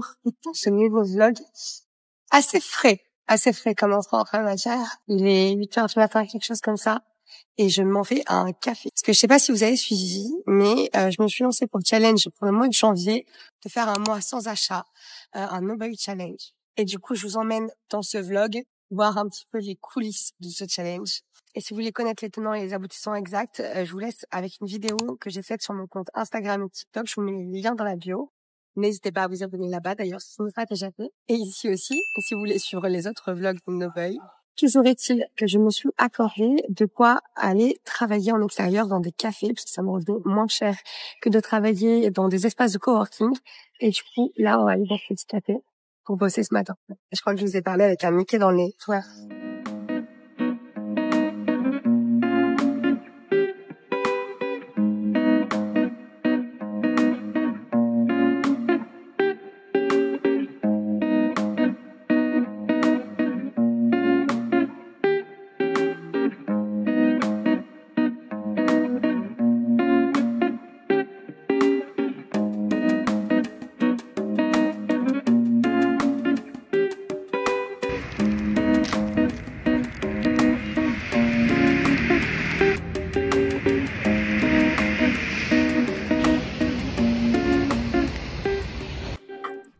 bonjour pour ce nouveau vlog assez frais comme entrant en matière. Il est 8h du matin, quelque chose comme ça, et je m'en fais un café. Parce que je sais pas si vous avez suivi, mais je me suis lancée pour le challenge pour le mois de janvier de faire un mois sans achat, un no buy challenge. Et du coup, je vous emmène dans ce vlog voir un petit peu les coulisses de ce challenge. Et si vous voulez connaître les tenants et les aboutissants exacts, je vous laisse avec une vidéo que j'ai faite sur mon compte Instagram et TikTok. Je vous mets les liens dans la bio. N'hésitez pas à vous abonner là-bas, d'ailleurs, si ce n'est pas déjà fait. Et ici aussi, si vous voulez suivre les autres vlogs de No Buy. Toujours est-il que je me suis accordé de quoi aller travailler en extérieur dans des cafés, parce que ça me revient moins cher que de travailler dans des espaces de coworking. Et du coup, là, on va aller dans ce petit café pour bosser ce matin. Je crois que je vous ai parlé avec un Mickey dans le nez. Ouais.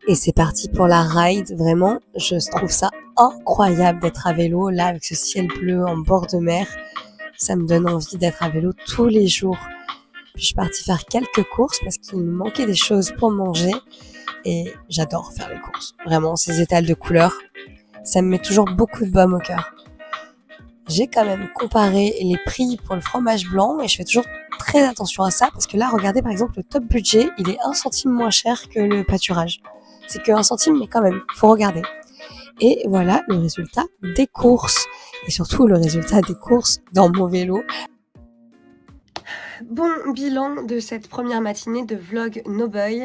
Et c'est parti pour la ride, vraiment, je trouve ça incroyable d'être à vélo, là, avec ce ciel bleu en bord de mer. Ça me donne envie d'être à vélo tous les jours. Puis je suis partie faire quelques courses parce qu'il me manquait des choses pour manger. Et j'adore faire les courses. Vraiment, ces étals de couleurs, ça me met toujours beaucoup de baume au cœur. J'ai quand même comparé les prix pour le fromage blanc et je fais toujours très attention à ça parce que là, regardez par exemple le top budget, il est 1 centime moins cher que le pâturage. C'est que 1 centime, mais quand même, faut regarder. Et voilà le résultat des courses. Et surtout le résultat des courses dans mon vélo. Bon bilan de cette première matinée de vlog No Buy.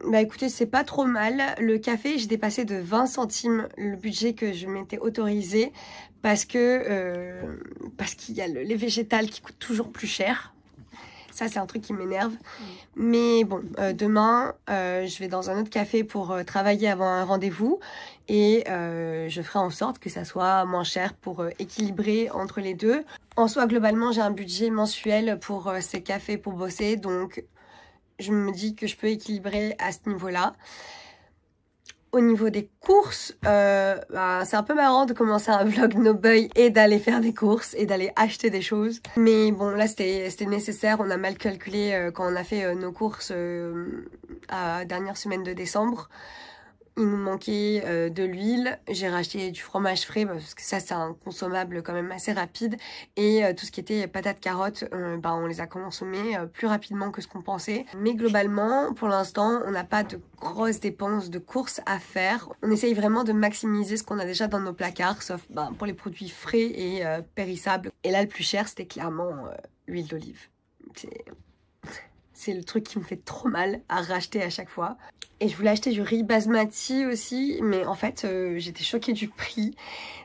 Bah écoutez, c'est pas trop mal. Le café, j'ai dépassé de 20 centimes le budget que je m'étais autorisé parce qu'il y a les végétales qui coûtent toujours plus cher. Ça, c'est un truc qui m'énerve. Mais bon, demain, je vais dans un autre café pour travailler avant un rendez-vous. Et je ferai en sorte que ça soit moins cher pour équilibrer entre les deux. En soi, globalement, j'ai un budget mensuel pour ces cafés pour bosser. Donc, je me dis que je peux équilibrer à ce niveau-là. Au niveau des courses, c'est un peu marrant de commencer un vlog No Buy et d'aller faire des courses et d'aller acheter des choses. Mais bon, là, c'était nécessaire. On a mal calculé quand on a fait nos courses à dernière semaine de décembre. Il nous manquait de l'huile. J'ai racheté du fromage frais parce que ça, c'est un consommable quand même assez rapide. Et tout ce qui était patates, carottes, on les a consommés plus rapidement que ce qu'on pensait. Mais globalement, pour l'instant, on n'a pas de grosses dépenses de courses à faire. On essaye vraiment de maximiser ce qu'on a déjà dans nos placards, sauf pour les produits frais et périssables. Et là, le plus cher, c'était clairement l'huile d'olive. C'est le truc qui me fait trop mal à racheter à chaque fois. Et je voulais acheter du riz basmati aussi, mais en fait, j'étais choquée du prix.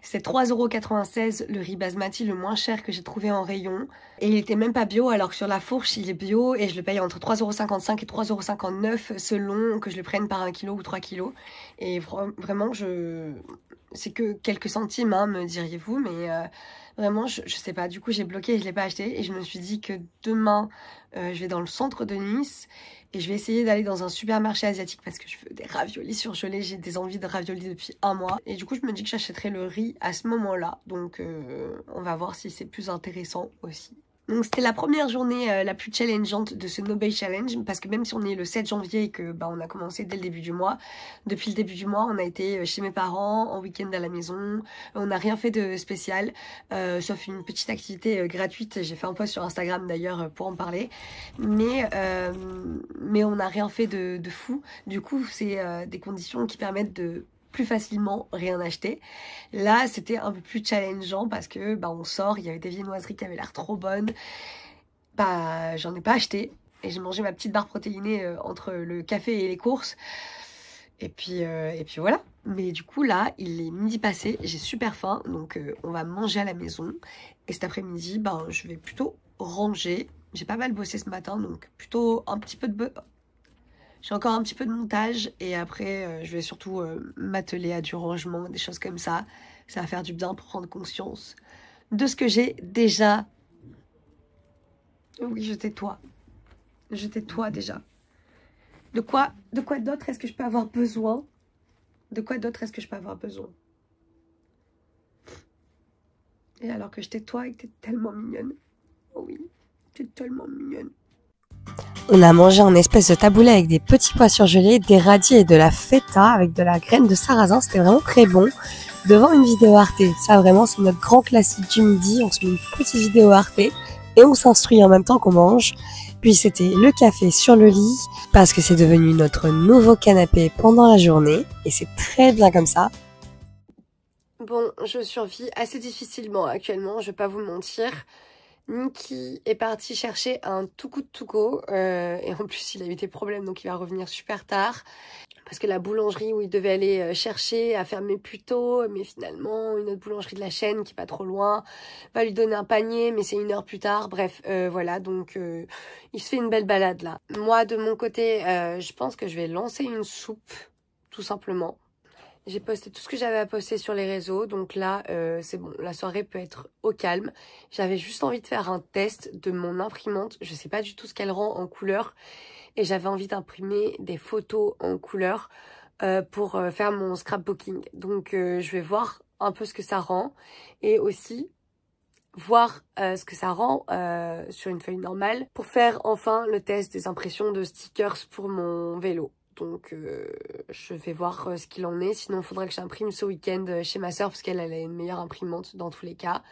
C'est 3,96 € le riz basmati le moins cher que j'ai trouvé en rayon. Et il était même pas bio, alors que sur la fourche, il est bio. Et je le paye entre 3,55 € et 3,59 € selon que je le prenne par 1 kg ou 3 kg. Et vraiment, c'est que quelques centimes, hein, me diriez-vous, mais vraiment, je sais pas. Du coup, j'ai bloqué et je l'ai pas acheté. Et je me suis dit que demain, je vais dans le centre de Nice et je vais essayer d'aller dans un supermarché asiatique parce que je veux des raviolis surgelés. J'ai des envies de raviolis depuis 1 mois. Et du coup, je me dis que j'achèterai le riz à ce moment-là. Donc, on va voir si c'est plus intéressant aussi. Donc c'était la première journée la plus challengeante de ce No Buy Challenge parce que même si on est le 7 janvier et que on a commencé dès le début du mois, depuis le début du mois on a été chez mes parents en week-end à la maison, on n'a rien fait de spécial sauf une petite activité gratuite, j'ai fait un post sur Instagram d'ailleurs pour en parler, mais on n'a rien fait de fou. Du coup c'est des conditions qui permettent de plus facilement rien acheter. Là c'était un peu plus challengeant parce que on sort, il y avait des viennoiseries qui avaient l'air trop bonnes, j'en ai pas acheté et j'ai mangé ma petite barre protéinée entre le café et les courses et puis voilà. Mais du coup là il est midi passé, j'ai super faim donc on va manger à la maison et cet après-midi je vais plutôt ranger. J'ai pas mal bossé ce matin donc plutôt un petit peu de J'ai encore un petit peu de montage et après je vais surtout m'atteler à du rangement, des choses comme ça. Ça va faire du bien pour prendre conscience de ce que j'ai déjà. Oui, je tais-toi. Je tais-toi déjà. De quoi d'autre est-ce que je peux avoir besoin? De quoi d'autre est-ce que je peux avoir besoin? Et alors que je tais-toi et que t'es tellement mignonne. Oh oui, t'es tellement mignonne. On a mangé un espèce de taboulé avec des petits pois surgelés, des radis et de la feta avec de la graine de sarrasin. C'était vraiment très bon. Devant une vidéo Arte. Ça vraiment c'est notre grand classique du midi. On se met une petite vidéo Arte et on s'instruit en même temps qu'on mange. Puis c'était le café sur le lit parce que c'est devenu notre nouveau canapé pendant la journée. Et c'est très bien comme ça. Bon, je survis assez difficilement actuellement, je vais pas vous mentir. Niki est parti chercher un to go et en plus il a eu des problèmes donc il va revenir super tard parce que la boulangerie où il devait aller chercher a fermé plus tôt, mais finalement une autre boulangerie de la chaîne qui est pas trop loin va lui donner un panier mais c'est 1 heure plus tard. Bref, voilà, donc il se fait une belle balade là. Moi de mon côté je pense que je vais lancer une soupe tout simplement. J'ai posté tout ce que j'avais à poster sur les réseaux. Donc là, c'est bon. La soirée peut être au calme. J'avais juste envie de faire un test de mon imprimante. Je sais pas du tout ce qu'elle rend en couleur. Et j'avais envie d'imprimer des photos en couleur pour faire mon scrapbooking. Donc je vais voir un peu ce que ça rend. Et aussi voir ce que ça rend sur une feuille normale. Pour faire enfin le test des impressions de stickers pour mon vélo. Donc je vais voir ce qu'il en est. Sinon il faudra que j'imprime ce week-end chez ma soeur parce qu'elle a une meilleure imprimante dans tous les cas.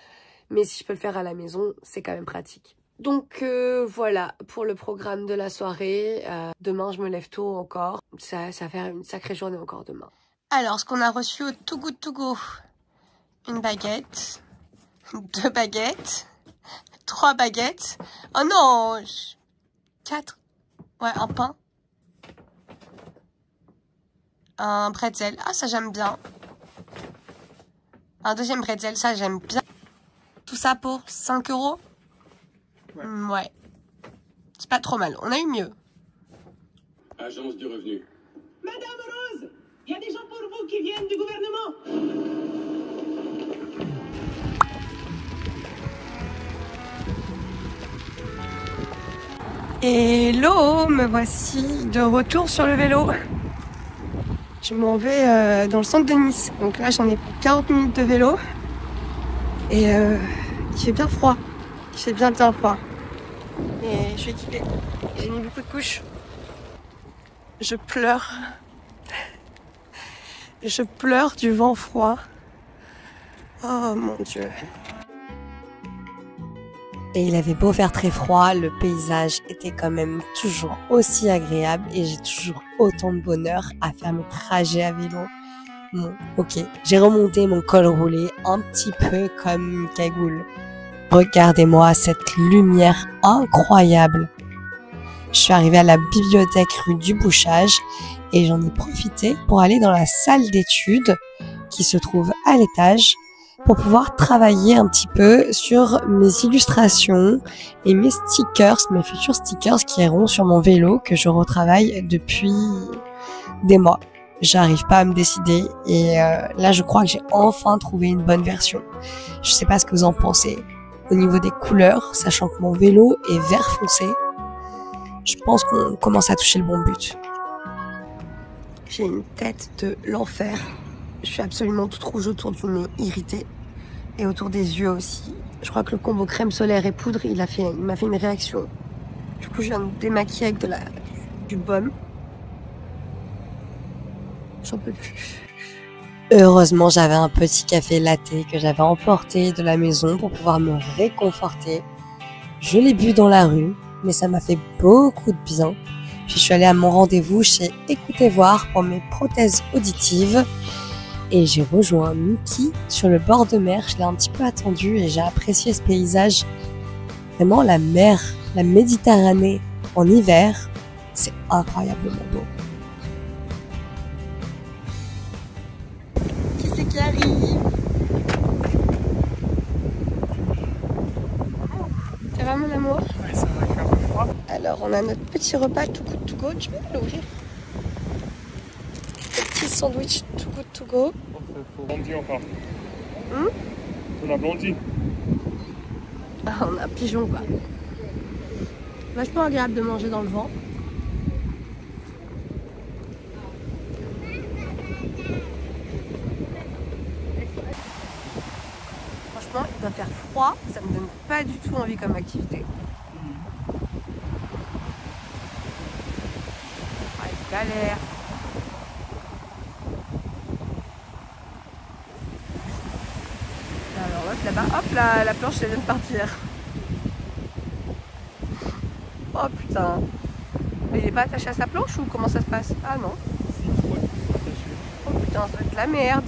Mais si je peux le faire à la maison, c'est quand même pratique. Donc voilà pour le programme de la soirée. Demain je me lève tôt encore. Ça va faire une sacrée journée encore demain. Alors ce qu'on a reçu au Too Good To Go. Une baguette. 2 baguettes. 3 baguettes. Oh non 4. Ouais, un pain. Un pretzel, ah ça j'aime bien. Un deuxième pretzel, ça j'aime bien. Tout ça pour 5 €. Ouais. C'est pas trop mal, on a eu mieux. Agence du revenu. Madame Rose, il y a des gens pour vous qui viennent du gouvernement. Hello, me voici de retour sur le vélo. Je m'en vais dans le centre de Nice. Donc là, j'en ai pour 40 minutes de vélo. Et il fait bien froid. Il fait bien froid. Et je suis équipée. J'ai mis beaucoup de couches. Je pleure. Je pleure du vent froid. Oh mon Dieu. Et il avait beau faire très froid, le paysage était quand même toujours aussi agréable et j'ai toujours autant de bonheur à faire mes trajets à vélo. Bon, ok, j'ai remonté mon col roulé un petit peu comme une cagoule. Regardez-moi cette lumière incroyable. Je suis arrivée à la bibliothèque rue du Bouchage et j'en ai profité pour aller dans la salle d'études qui se trouve à l'étage pour pouvoir travailler un petit peu sur mes illustrations et mes stickers, mes futurs stickers qui iront sur mon vélo que je retravaille depuis des mois. J'arrive pas à me décider et là je crois que j'ai enfin trouvé une bonne version. Je sais pas ce que vous en pensez. Au niveau des couleurs, sachant que mon vélo est vert foncé, je pense qu'on commence à toucher le bon but. J'ai une tête de l'enfer. Je suis absolument toute rouge autour du nez, irritée. Et autour des yeux aussi. Je crois que le combo crème solaire et poudre, il m'a fait une réaction. Du coup, je viens de démaquiller avec du baume. J'en peux plus. Heureusement, j'avais un petit café latte que j'avais emporté de la maison pour pouvoir me réconforter. Je l'ai bu dans la rue, mais ça m'a fait beaucoup de bien. Puis je suis allée à mon rendez-vous chez Écoutez Voir pour mes prothèses auditives. Et j'ai rejoint Niki sur le bord de mer. Je l'ai un petit peu attendu et j'ai apprécié ce paysage. Vraiment, la mer, la Méditerranée en hiver, c'est incroyablement beau. Qui c'est qui arrive? Ça va mon amour? Ouais, ça va, il fait un peu froid. Alors, on a notre petit repas Too Good To Go. Tu peux l'ouvrir? Le petit sandwich Too Good To Go. Blondie encore. Hmm? On a blondie. Ah, on a pigeon quoi. Vachement agréable de manger dans le vent. Franchement, il doit faire froid. Ça me donne pas du tout envie comme activité. Ah, galère. Alors hop là-bas, hop la planche elle vient de partir. Oh putain. Mais il est pas attaché à sa planche ou comment ça se passe? Ah non. Oh putain, ça va être la merde.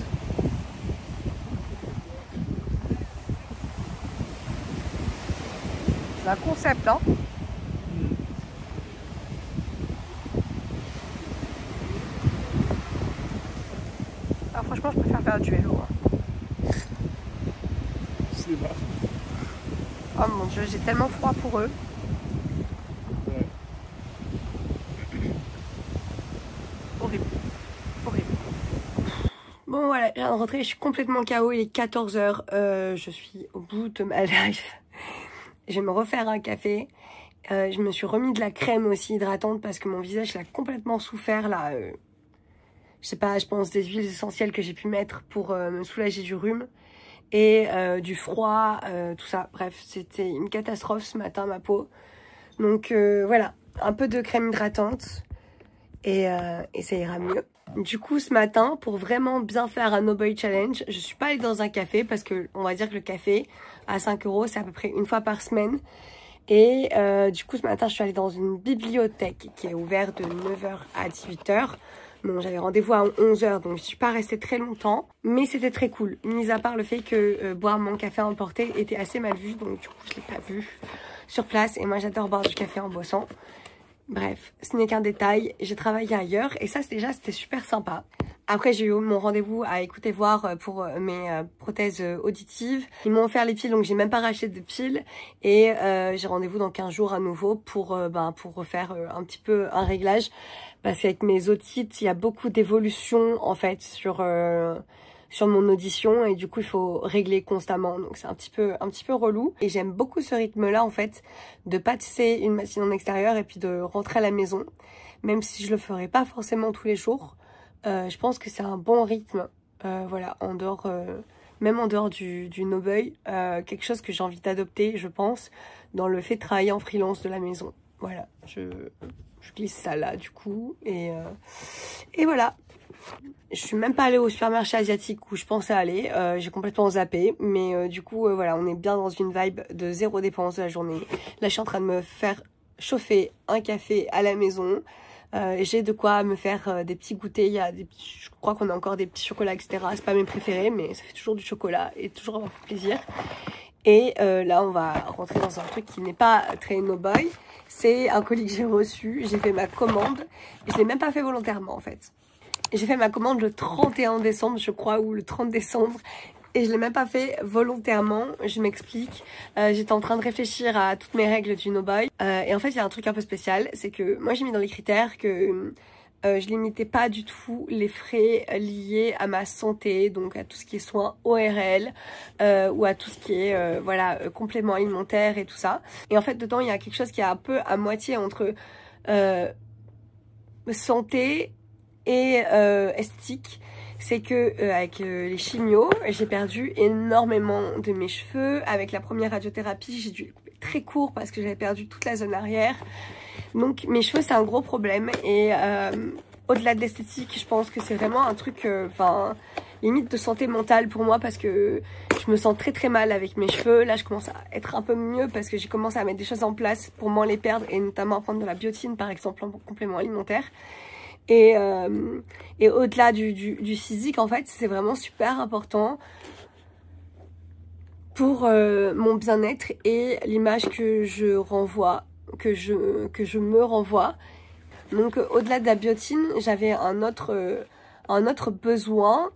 C'est un concept hein. Ah, franchement je préfère faire du vélo. Hein. C'est bas. Oh mon dieu, j'ai tellement froid pour eux. Ouais. Horrible. Horrible. Bon voilà, je viens de rentrer, je suis complètement KO, il est 14 h. Je suis au bout de ma life. Je vais me refaire un café. Je me suis remis de la crème aussi hydratante parce que mon visage l'a complètement souffert là. Je sais pas, je pense des huiles essentielles que j'ai pu mettre pour me soulager du rhume. Et du froid, tout ça. Bref, c'était une catastrophe ce matin, ma peau. Donc voilà, un peu de crème hydratante et ça ira mieux. Du coup, ce matin, pour vraiment bien faire un No Boy Challenge, je suis pas allée dans un café parce que on va dire que le café à 5 €, c'est à peu près une fois par semaine. Et du coup, ce matin, je suis allée dans une bibliothèque qui est ouverte de 9 h à 18 h. Bon, j'avais rendez-vous à 11 h, donc je suis pas restée très longtemps. Mais c'était très cool, mis à part le fait que boire mon café emporté était assez mal vu. Donc du coup, je l'ai pas vu sur place. Et moi, j'adore boire du café en boissant. Bref, ce n'est qu'un détail. J'ai travaillé ailleurs et ça, déjà, c'était super sympa. Après, j'ai eu mon rendez-vous à écouter voir pour mes prothèses auditives. Ils m'ont offert les piles, donc j'ai même pas racheté de piles. Et j'ai rendez-vous dans 15 jours à nouveau pour refaire un petit peu un réglage. Parce qu'avec mes otites, il y a beaucoup d'évolution en fait sur mon audition et du coup il faut régler constamment, donc c'est un petit peu relou. Et j'aime beaucoup ce rythme là en fait, de pâtisser une matinée en extérieur et puis de rentrer à la maison, même si je le ferai pas forcément tous les jours. Je pense que c'est un bon rythme, voilà, en dehors, même en dehors du no boy, quelque chose que j'ai envie d'adopter, je pense, dans le fait de travailler en freelance de la maison. Voilà, je glisse ça là du coup et voilà. Je suis même pas allée au supermarché asiatique où je pensais aller, j'ai complètement zappé, mais du coup voilà, on est bien dans une vibe de zéro dépense de la journée. Là je suis en train de me faire chauffer un café à la maison, j'ai de quoi me faire des petits goûters, il y a des petits, je crois qu'on a encore des petits chocolats etc, c'est pas mes préférés mais ça fait toujours du chocolat et toujours avoir plaisir. Et là on va rentrer dans un truc qui n'est pas très no boy, c'est un colis que j'ai reçu, j'ai fait ma commande, et je l'ai même pas fait volontairement en fait. J'ai fait ma commande le 31 décembre je crois, ou le 30 décembre, et je l'ai même pas fait volontairement. Je m'explique, j'étais en train de réfléchir à toutes mes règles du no boy, et en fait il y a un truc un peu spécial, c'est que moi j'ai mis dans les critères que je limitais pas du tout les frais liés à ma santé, donc à tout ce qui est soins ORL ou à tout ce qui est voilà, compléments alimentaires et tout ça. Et en fait dedans il y a quelque chose qui est un peu à moitié entre santé et esthétique. C'est que avec les chimios, j'ai perdu énormément de mes cheveux. Avec la première radiothérapie, j'ai dû les couper très court parce que j'avais perdu toute la zone arrière. Donc mes cheveux c'est un gros problème et au-delà de l'esthétique, je pense que c'est vraiment un truc, limite de santé mentale pour moi parce que je me sens très très mal avec mes cheveux. Là je commence à être un peu mieux parce que j'ai commencé à mettre des choses en place pour moins les perdre et notamment à prendre de la biotine par exemple en complément alimentaire. Et au-delà du physique en fait c'est vraiment super important pour mon bien-être et l'image que je renvoie, que je me renvoie. Donc au-delà de la biotine, j'avais un autre besoin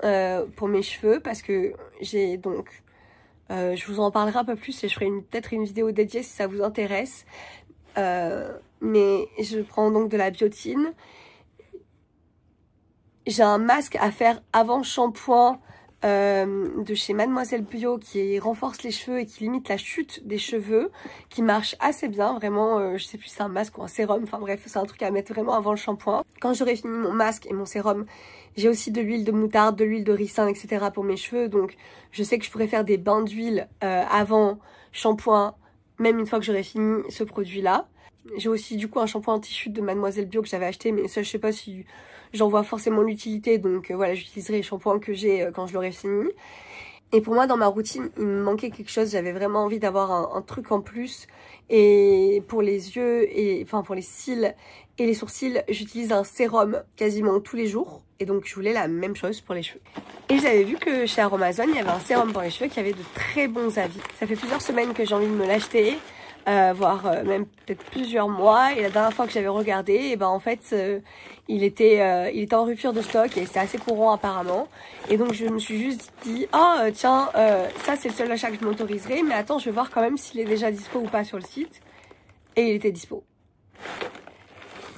pour mes cheveux parce que j'ai donc je vous en parlerai un peu plus et je ferai peut-être une vidéo dédiée si ça vous intéresse. mais je prends donc de la biotine. J'ai un masque à faire avant shampoing de chez Mademoiselle Bio qui renforce les cheveux et qui limite la chute des cheveux, qui marche assez bien, vraiment, je sais plus si c'est un masque ou un sérum, enfin bref, c'est un truc à mettre vraiment avant le shampoing. Quand j'aurai fini mon masque et mon sérum, j'ai aussi de l'huile de moutarde, de l'huile de ricin, etc. pour mes cheveux, donc je sais que je pourrais faire des bains d'huile avant shampoing, même une fois que j'aurai fini ce produit-là. J'ai aussi du coup un shampoing anti-chute de Mademoiselle Bio que j'avais acheté, mais ça je sais pas si j'en vois forcément l'utilité, donc voilà, j'utiliserai les shampoings que j'ai quand je l'aurai fini. Et pour moi, dans ma routine, il me manquait quelque chose, j'avais vraiment envie d'avoir un truc en plus. Et pour les yeux, enfin pour les cils et les sourcils, j'utilise un sérum quasiment tous les jours. Et donc je voulais la même chose pour les cheveux. Et j'avais vu que chez Aromazone, il y avait un sérum pour les cheveux qui avait de très bons avis. Ça fait plusieurs semaines que j'ai envie de me l'acheter. Voire même peut-être plusieurs mois, et la dernière fois que j'avais regardé, et ben en fait il était en rupture de stock et c'est assez courant apparemment, et donc je me suis juste dit tiens, ça c'est le seul achat que je m'autoriserai, mais attends, je vais voir quand même s'il est déjà dispo ou pas sur le site. Et il était dispo.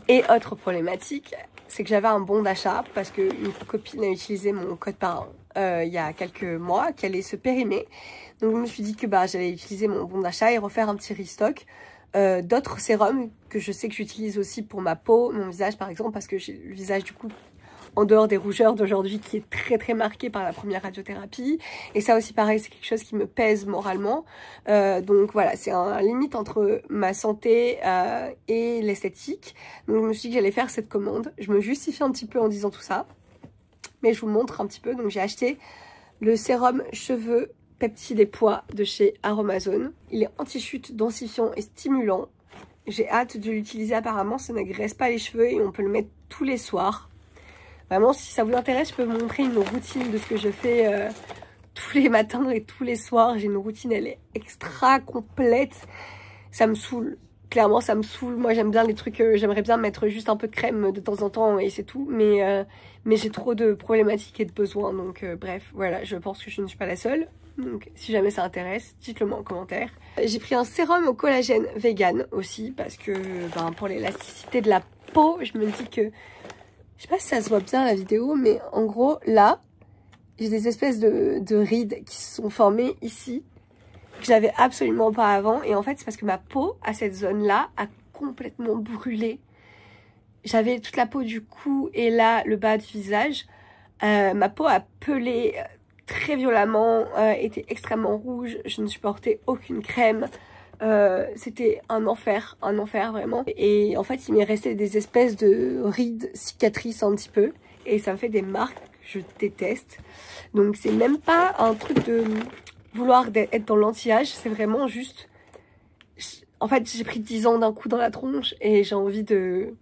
Et autre problématique, c'est que j'avais un bon d'achat parce que une copine a utilisé mon code parrain il y a quelques mois, qui allait se périmer. Donc je me suis dit que j'allais utiliser mon bon d'achat et refaire un petit restock d'autres sérums que je sais que j'utilise aussi pour ma peau, mon visage par exemple, parce que j'ai le visage du coup en dehors des rougeurs d'aujourd'hui qui est très très marqué par la première radiothérapie, et ça aussi pareil, c'est quelque chose qui me pèse moralement, donc voilà, c'est un limite entre ma santé et l'esthétique. Donc je me suis dit que j'allais faire cette commande, je me justifie un petit peu en disant tout ça, mais je vous montre un petit peu. Donc j'ai acheté le sérum cheveux peptides et poids de chez Aromazone. Il est anti-chute, densifiant et stimulant. J'ai hâte de l'utiliser, apparemment ça n'agresse pas les cheveux et on peut le mettre tous les soirs. Vraiment, si ça vous intéresse, je peux vous montrer une routine de ce que je fais tous les matins et tous les soirs. J'ai une routine, elle est extra complète. Ça me saoule. Clairement, ça me saoule. Moi, j'aime bien les trucs, j'aimerais bien mettre juste un peu de crème de temps en temps et c'est tout. Mais j'ai trop de problématiques et de besoins. Donc bref, voilà, je pense que je ne suis pas la seule. Donc si jamais ça intéresse, dites-le moi en commentaire. J'ai pris un sérum au collagène vegan aussi parce que pour l'élasticité de la peau, je me dis que... Je sais pas si ça se voit bien à la vidéo, mais en gros, là, j'ai des espèces de rides qui se sont formées ici, que j'avais absolument pas avant. Et en fait, c'est parce que ma peau, à cette zone-là, a complètement brûlé. J'avais toute la peau du cou et là, le bas du visage. Ma peau a pelé très violemment, était extrêmement rouge. Je ne supportais aucune crème. C'était un enfer vraiment. Et en fait, il m'est resté des espèces de rides, cicatrices un petit peu. Et ça me fait des marques que je déteste. Donc c'est même pas un truc de vouloir être dans l'anti-âge. C'est vraiment juste... En fait, j'ai pris 10 ans d'un coup dans la tronche et j'ai envie de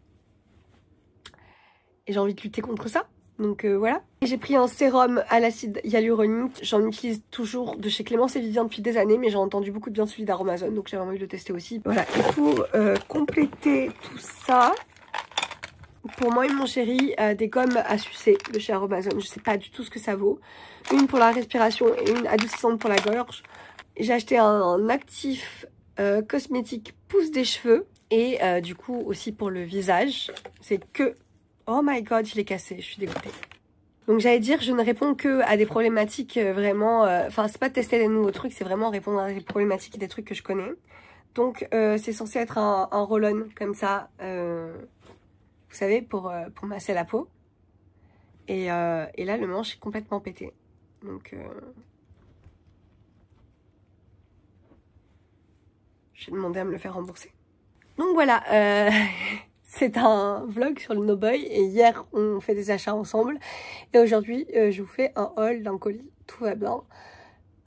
lutter contre ça. Donc voilà. J'ai pris un sérum à l'acide hyaluronique. J'en utilise toujours de chez Clémence et Vivien depuis des années, mais j'ai entendu beaucoup de bien celui d'Aromazone, donc j'ai vraiment envie de le tester aussi. Voilà. Et pour compléter tout ça, pour moi et mon chéri, des gommes à sucer de chez Aromazone. Je sais pas du tout ce que ça vaut. Une pour la respiration et une adoucissante pour la gorge. J'ai acheté un actif cosmétique pousse des cheveux et du coup aussi pour le visage. C'est que... Oh my god, il est cassé, je suis dégoûtée. Donc j'allais dire, je ne réponds que à des problématiques vraiment... Enfin, c'est pas de tester des nouveaux trucs, c'est vraiment répondre à des problématiques et des trucs que je connais. Donc c'est censé être un roll-on comme ça, vous savez, pour masser la peau. Et là, le manche est complètement pété. Donc... j'ai demandé à me le faire rembourser. Donc voilà, c'est un vlog sur le No Boy et hier on fait des achats ensemble et aujourd'hui je vous fais un haul d'un colis, tout va bien.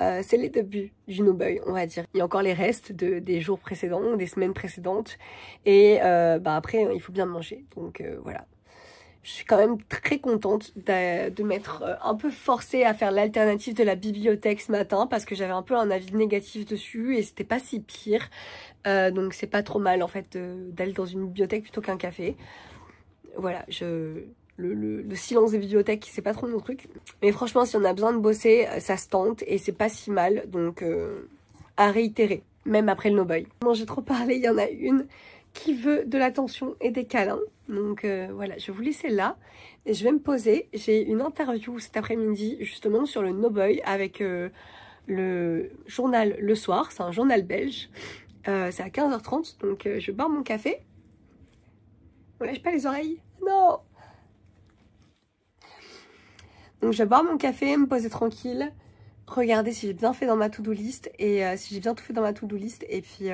C'est les débuts du No Boy, on va dire. Il y a encore les restes des jours précédents, des semaines précédentes et après il faut bien manger, donc voilà. Je suis quand même très contente de m'être un peu forcée à faire l'alternative de la bibliothèque ce matin parce que j'avais un peu un avis négatif dessus et c'était pas si pire. Donc c'est pas trop mal en fait d'aller dans une bibliothèque plutôt qu'un café. Voilà, le silence des bibliothèques c'est pas trop mon truc. Mais franchement si on a besoin de bosser, ça se tente et c'est pas si mal. Donc à réitérer, même après le No Boy. Bon, j'ai trop parlé, il y en a une qui veut de l'attention et des câlins. Donc voilà, je vais vous laisser là et je vais me poser. J'ai une interview cet après-midi justement sur le No Boy avec le journal Le Soir, c'est un journal belge. C'est à 15h30, donc je vais boire mon café. On lâche pas les oreilles? Non! Donc je vais boire mon café, me poser tranquille, regarder si j'ai bien fait dans ma to-do list et si j'ai bien tout fait dans ma to-do list et puis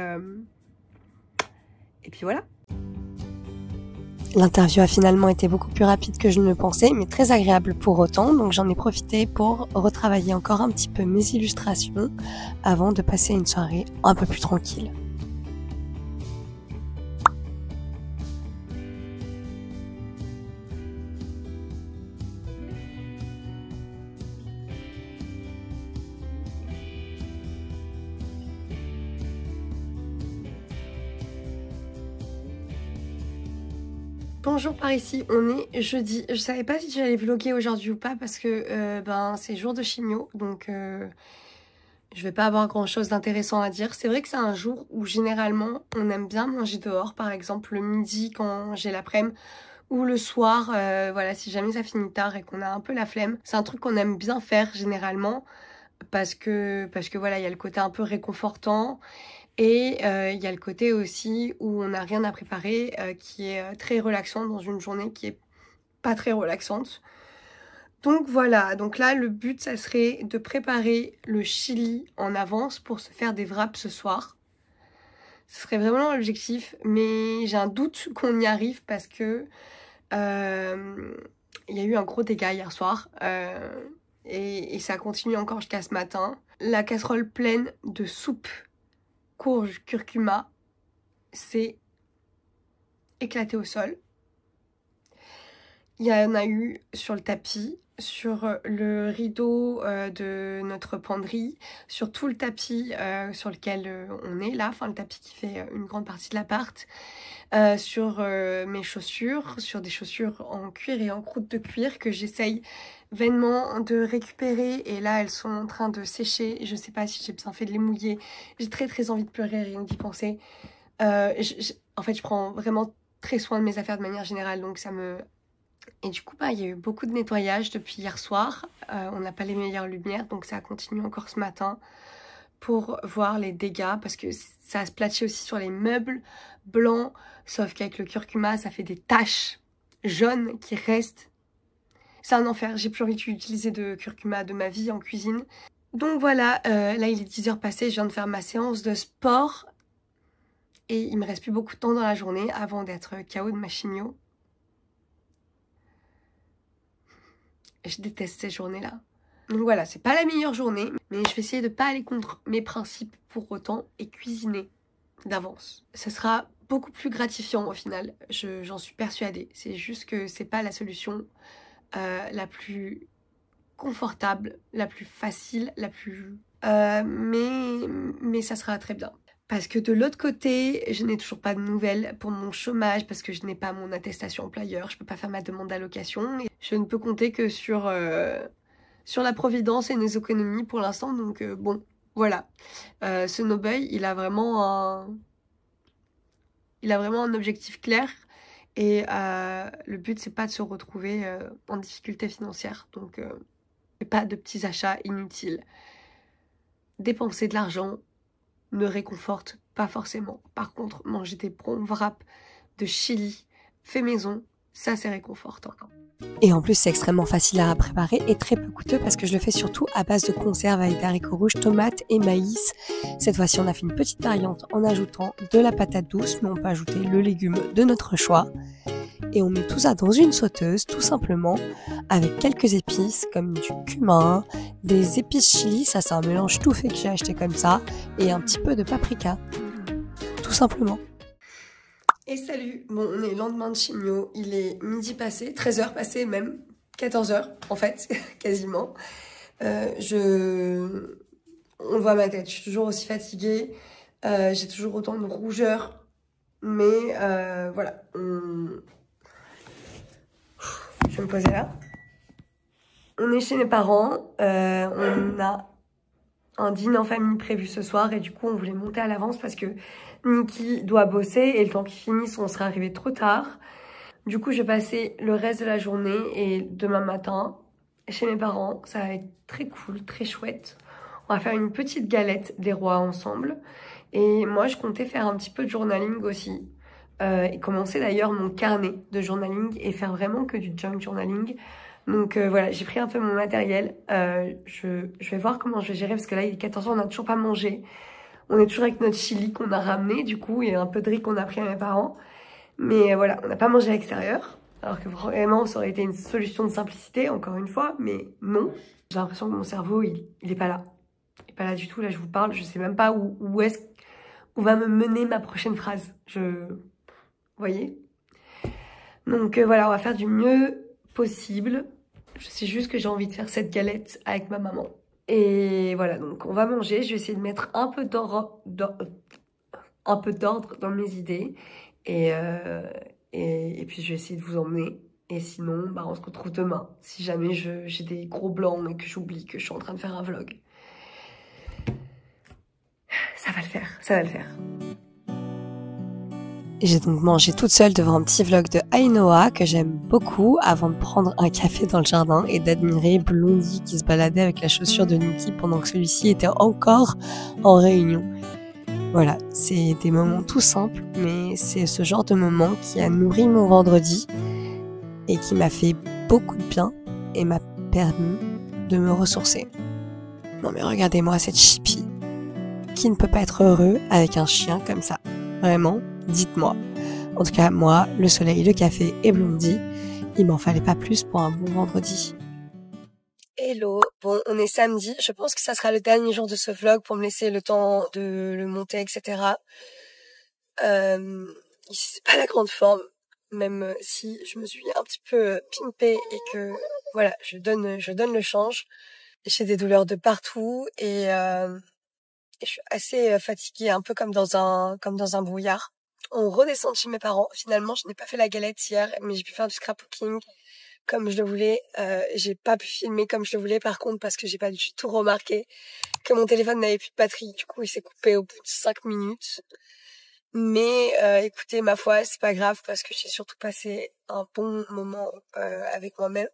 voilà. L'interview a finalement été beaucoup plus rapide que je ne le pensais, mais très agréable pour autant, donc j'en ai profité pour retravailler encore un petit peu mes illustrations avant de passer une soirée un peu plus tranquille. Bonjour par ici, on est jeudi. Je savais pas si j'allais vlogger aujourd'hui ou pas parce que c'est jour de chimio, donc je vais pas avoir grand chose d'intéressant à dire. C'est vrai que c'est un jour où généralement on aime bien manger dehors, par exemple le midi quand j'ai l'après-midi ou le soir, voilà, si jamais ça finit tard et qu'on a un peu la flemme. C'est un truc qu'on aime bien faire généralement parce que voilà, il y a le côté un peu réconfortant. Et il y a le côté aussi où on n'a rien à préparer qui est très relaxant dans une journée qui est pas très relaxante. Donc voilà, donc là le but ça serait de préparer le chili en avance pour se faire des wraps ce soir. Ce serait vraiment l'objectif, mais j'ai un doute qu'on y arrive parce que il y a eu un gros dégât hier soir et ça continue encore jusqu'à ce matin. La casserole pleine de soupe courge, curcuma, c'est éclaté au sol. Il y en a eu sur le tapis, sur le rideau de notre penderie, sur tout le tapis sur lequel on est là, enfin le tapis qui fait une grande partie de l'appart, sur mes chaussures, sur des chaussures en cuir et en croûte de cuir que j'essaye vainement de récupérer et là elles sont en train de sécher. Je sais pas si j'ai bien fait de les mouiller. J'ai très envie de pleurer rien d'y penser. En fait je prends vraiment très soin de mes affaires de manière générale, donc ça me... Et du coup il y a eu beaucoup de nettoyage depuis hier soir. On n'a pas les meilleures lumières donc ça continue encore ce matin pour voir les dégâts parce que ça a splatché aussi sur les meubles blancs, sauf qu'avec le curcuma ça fait des taches jaunes qui restent. C'est un enfer, j'ai plus envie d'utiliser de curcuma de ma vie en cuisine. Donc voilà, là il est 10h passées, je viens de faire ma séance de sport. Et il me reste plus beaucoup de temps dans la journée avant d'être KO de ma chimio. Je déteste ces journées-là. Donc voilà, c'est pas la meilleure journée, mais je vais essayer de pas aller contre mes principes pour autant et cuisiner d'avance. Ce sera beaucoup plus gratifiant au final, j'en suis persuadée. C'est juste que c'est pas la solution la plus confortable, la plus facile, la plus... mais ça sera très bien. Parce que de l'autre côté, je n'ai toujours pas de nouvelles pour mon chômage parce que je n'ai pas mon attestation employeur, je peux pas faire ma demande d'allocation. Et je ne peux compter que sur la providence et nos économies pour l'instant, donc bon, voilà. Ce No Boy, il a vraiment un objectif clair. Et le but c'est pas de se retrouver en difficulté financière, donc pas de petits achats inutiles. Dépenser de l'argent ne réconforte pas forcément. Par contre, manger des bons wraps de chili fait maison, ça c'est réconfortant. Et en plus c'est extrêmement facile à préparer et très peu coûteux parce que je le fais surtout à base de conserve avec des haricots rouges, tomates et maïs. Cette fois-ci on a fait une petite variante en ajoutant de la patate douce, mais on peut ajouter le légume de notre choix. Et on met tout ça dans une sauteuse tout simplement avec quelques épices comme du cumin, des épices chili, ça c'est un mélange tout fait que j'ai acheté comme ça, et un petit peu de paprika, tout simplement. Et salut, bon on est le lendemain de chimio, il est midi passé, 13h passé même, 14h en fait, quasiment. On voit ma tête, je suis toujours aussi fatiguée, j'ai toujours autant de rougeur, mais voilà. Je vais me poser là. On est chez mes parents, on a un dîner en famille prévu ce soir et du coup on voulait monter à l'avance parce que Niki doit bosser et le temps qu'il finisse on serait arrivé trop tard. Du coup je vais passer le reste de la journée et demain matin chez mes parents. Ça va être très cool, très chouette. On va faire une petite galette des rois ensemble. Et moi je comptais faire un petit peu de journaling aussi. Et commencer d'ailleurs mon carnet de journaling et faire vraiment que du junk journaling. Donc voilà, j'ai pris un peu mon matériel. Je vais voir comment je vais gérer parce que là il est 14h, on n'a toujours pas mangé. On est toujours avec notre chili qu'on a ramené du coup et un peu de riz qu'on a pris à mes parents. Mais voilà, on n'a pas mangé à l'extérieur. Alors que vraiment ça aurait été une solution de simplicité encore une fois, mais non. J'ai l'impression que mon cerveau il est pas là. Il est pas là du tout, là je vous parle, je sais même pas où va me mener ma prochaine phrase. Vous voyez? Donc voilà, on va faire du mieux possible. Je sais juste que j'ai envie de faire cette galette avec ma maman. Et voilà, donc on va manger. Je vais essayer de mettre un peu d'ordre dans mes idées. Et puis je vais essayer de vous emmener. Et sinon, bah, on se retrouve demain. Si jamais j'ai des gros blancs et que j'oublie que je suis en train de faire un vlog. Ça va le faire, ça va le faire. J'ai donc mangé toute seule devant un petit vlog de Ainoa que j'aime beaucoup avant de prendre un café dans le jardin et d'admirer Blondie qui se baladait avec la chaussure de Niki pendant que celui-ci était encore en réunion. Voilà, c'est des moments tout simples, mais c'est ce genre de moment qui a nourri mon vendredi et qui m'a fait beaucoup de bien et m'a permis de me ressourcer. Non mais regardez-moi cette chipie. Qui ne peut pas être heureux avec un chien comme ça? Vraiment, dites-moi. En tout cas, moi, le soleil, le café et Blondie, il m'en fallait pas plus pour un bon vendredi. Hello, bon, on est samedi. Je pense que ça sera le dernier jour de ce vlog pour me laisser le temps de le monter, etc. Ici, c'est pas la grande forme, même si je me suis un petit peu pimpée et que, voilà, je donne le change. J'ai des douleurs de partout et je suis assez fatiguée, un peu comme dans un brouillard. On redescend chez mes parents. Finalement, je n'ai pas fait la galette hier, mais j'ai pu faire du scrapbooking comme je le voulais. J'ai pas pu filmer comme je le voulais, par contre, parce que j'ai pas du tout remarqué que mon téléphone n'avait plus de batterie. Du coup, il s'est coupé au bout de 5 minutes. Mais écoutez, ma foi, c'est pas grave parce que j'ai surtout passé un bon moment avec moi-même.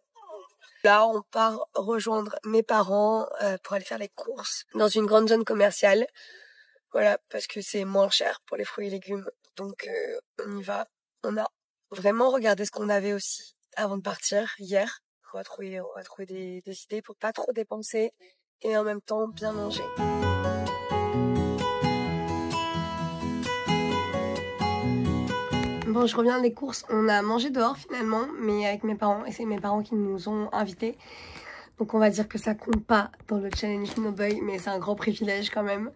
Là, on part rejoindre mes parents pour aller faire les courses dans une grande zone commerciale. Voilà, parce que c'est moins cher pour les fruits et légumes. Donc, on y va. On a vraiment regardé ce qu'on avait aussi avant de partir hier. On va trouver des idées pour pas trop dépenser et en même temps bien manger. Bon, je reviens des courses. On a mangé dehors finalement, mais avec mes parents. Et c'est mes parents qui nous ont invités. Donc on va dire que ça compte pas dans le challenge No Boy, mais c'est un grand privilège quand même.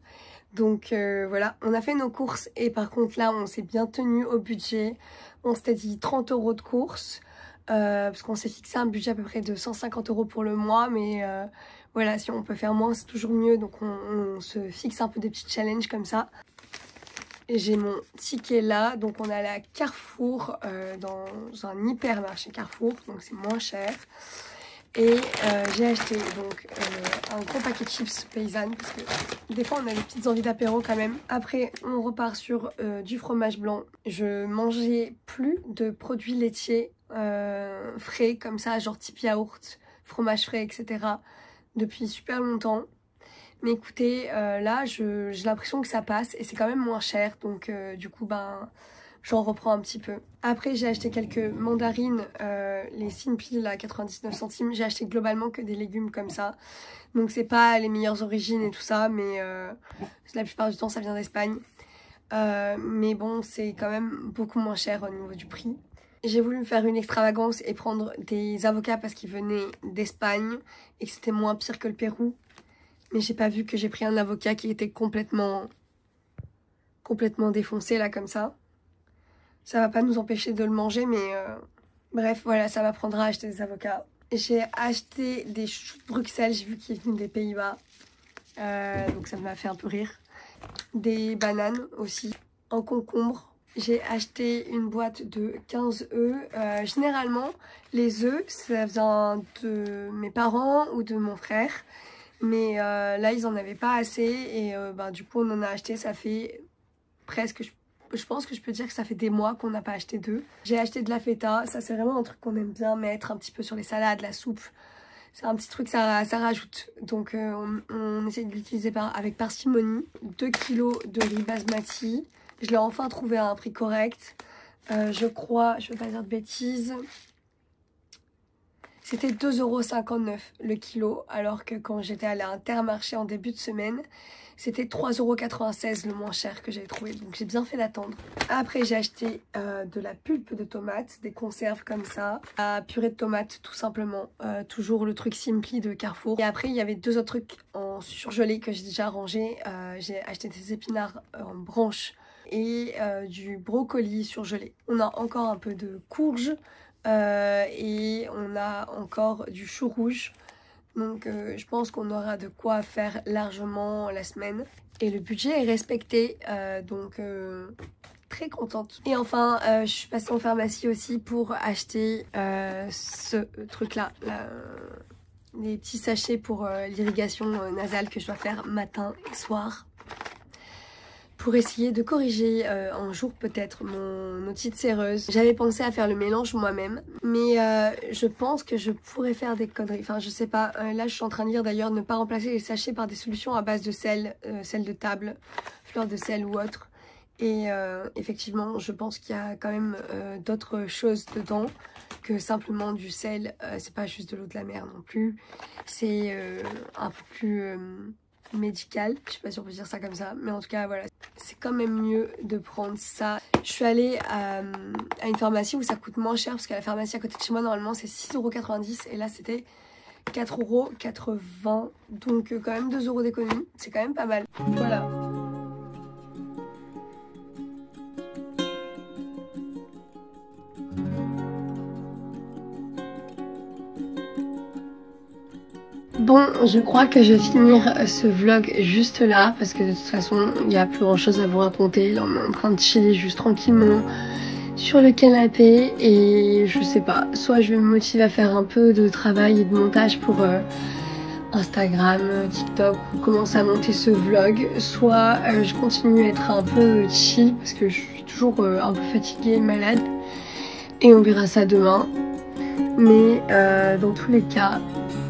Donc voilà, on a fait nos courses et par contre là, on s'est bien tenu au budget. On s'était dit 30 € de courses. Parce qu'on s'est fixé un budget à peu près de 150 € pour le mois. Mais voilà, si on peut faire moins, c'est toujours mieux. Donc on se fixe un peu des petits challenges comme ça. J'ai mon ticket là, donc on est allé à Carrefour, dans un hypermarché Carrefour, donc c'est moins cher. Et j'ai acheté donc un gros paquet de chips paysannes, parce que des fois on a des petites envies d'apéro quand même. Après on repart sur du fromage blanc. Je mangeais plus de produits laitiers frais comme ça, genre type yaourt, fromage frais, etc. depuis super longtemps. Mais écoutez, là, j'ai l'impression que ça passe et c'est quand même moins cher. Donc, du coup, ben, j'en reprends un petit peu. Après, j'ai acheté quelques mandarines, les Simply, à 99 centimes. J'ai acheté globalement que des légumes comme ça. Donc, c'est pas les meilleures origines et tout ça, mais la plupart du temps, ça vient d'Espagne. Mais bon, c'est quand même beaucoup moins cher au niveau du prix. J'ai voulu me faire une extravagance et prendre des avocats parce qu'ils venaient d'Espagne et que c'était moins pire que le Pérou. Mais j'ai pas vu que j'ai pris un avocat qui était complètement défoncé là comme ça. Ça va pas nous empêcher de le manger, mais bref, voilà, ça m'apprendra à acheter des avocats. J'ai acheté des choux de Bruxelles, j'ai vu qu'ils venaient des Pays-Bas. Donc ça m'a fait un peu rire. Des bananes aussi, en concombre. J'ai acheté une boîte de 15 œufs. Généralement, les œufs, ça vient de mes parents ou de mon frère. Mais là ils en avaient pas assez et du coup on en a acheté, ça fait presque, je pense que je peux dire que ça fait des mois qu'on n'a pas acheté d'œufs. J'ai acheté de la feta, ça c'est vraiment un truc qu'on aime bien mettre un petit peu sur les salades, la soupe. C'est un petit truc, ça rajoute. Donc on essaie de l'utiliser avec parcimonie. 2 kilos de riz basmati. Je l'ai enfin trouvé à un prix correct. Je crois, je ne veux pas dire de bêtises. C'était 2,59 € le kilo. Alors que quand j'étais allée à Intermarché en début de semaine, c'était 3,96 € le moins cher que j'ai trouvé. Donc j'ai bien fait d'attendre. Après j'ai acheté de la pulpe de tomates, des conserves comme ça. La purée de tomates tout simplement. Toujours le truc Simply de Carrefour. Et après il y avait 2 autres trucs en surgelé que j'ai déjà rangé. J'ai acheté des épinards en branches et du brocoli surgelé. On a encore un peu de courge et on a encore du chou rouge. Donc je pense qu'on aura de quoi faire largement la semaine. Et le budget est respecté, donc très contente. Et enfin, je suis passée en pharmacie aussi pour acheter ce truc-là. Les petits sachets pour l'irrigation nasale que je dois faire matin et soir. Pour essayer de corriger un jour peut-être mon otite séreuse. J'avais pensé à faire le mélange moi-même, mais je pense que je pourrais faire des conneries. Enfin, je sais pas. Là, je suis en train de dire d'ailleurs ne pas remplacer les sachets par des solutions à base de sel, sel de table, fleur de sel ou autre. Et effectivement, je pense qu'il y a quand même d'autres choses dedans que simplement du sel. C'est pas juste de l'eau de la mer non plus. C'est un peu plus médical, je sais pas si on peut dire ça comme ça, mais en tout cas voilà, c'est quand même mieux de prendre ça. Je suis allée à une pharmacie où ça coûte moins cher parce qu'à la pharmacie à côté de chez moi normalement c'est 6,90 € et là c'était 4,80 €, donc quand même 2 € d'économie, c'est quand même pas mal. Voilà. Bon, je crois que je vais finir ce vlog juste là parce que de toute façon il n'y a plus grand chose à vous raconter. Là on est en train de chiller juste tranquillement sur le canapé et je sais pas, soit je vais me motiver à faire un peu de travail et de montage pour Instagram, TikTok ou commencer à monter ce vlog, soit je continue à être un peu chill parce que je suis toujours un peu fatiguée, malade et on verra ça demain. Mais dans tous les cas,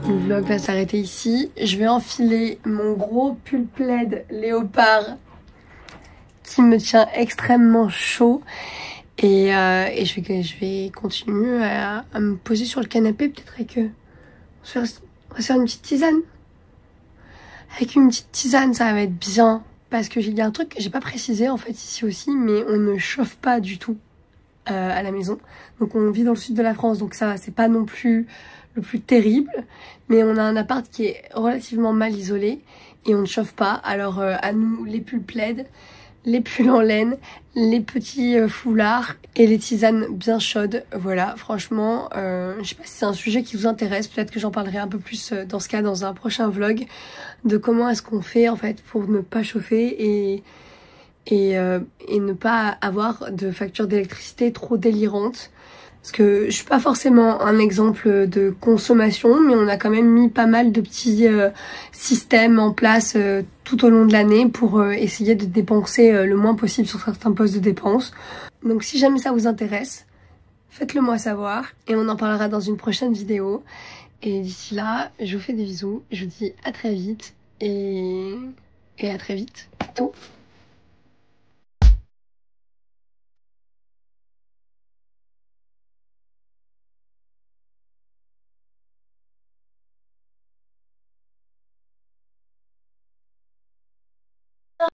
le vlog va s'arrêter ici. Je vais enfiler mon gros pull plaid léopard qui me tient extrêmement chaud. Et je vais continuer à me poser sur le canapé. Peut-être avec... on va faire une petite tisane. Avec une petite tisane, ça va être bien. Parce que il y a un truc que j'ai pas précisé en fait ici aussi. Mais on ne chauffe pas du tout à la maison. Donc on vit dans le sud de la France. Donc ça, c'est pas non plus le plus terrible, mais on a un appart qui est relativement mal isolé et on ne chauffe pas. Alors à nous les pulls plaid, les pulls en laine, les petits foulards et les tisanes bien chaudes. Voilà, franchement, je sais pas si c'est un sujet qui vous intéresse, peut-être que j'en parlerai un peu plus dans ce cas dans un prochain vlog, de comment est-ce qu'on fait en fait pour ne pas chauffer et ne pas avoir de facture d'électricité trop délirante. Parce que je suis pas forcément un exemple de consommation, mais on a quand même mis pas mal de petits systèmes en place tout au long de l'année pour essayer de dépenser le moins possible sur certains postes de dépenses. Donc si jamais ça vous intéresse, faites-le moi savoir et on en parlera dans une prochaine vidéo. Et d'ici là, je vous fais des bisous, je vous dis à très vite et à très vite. Tout.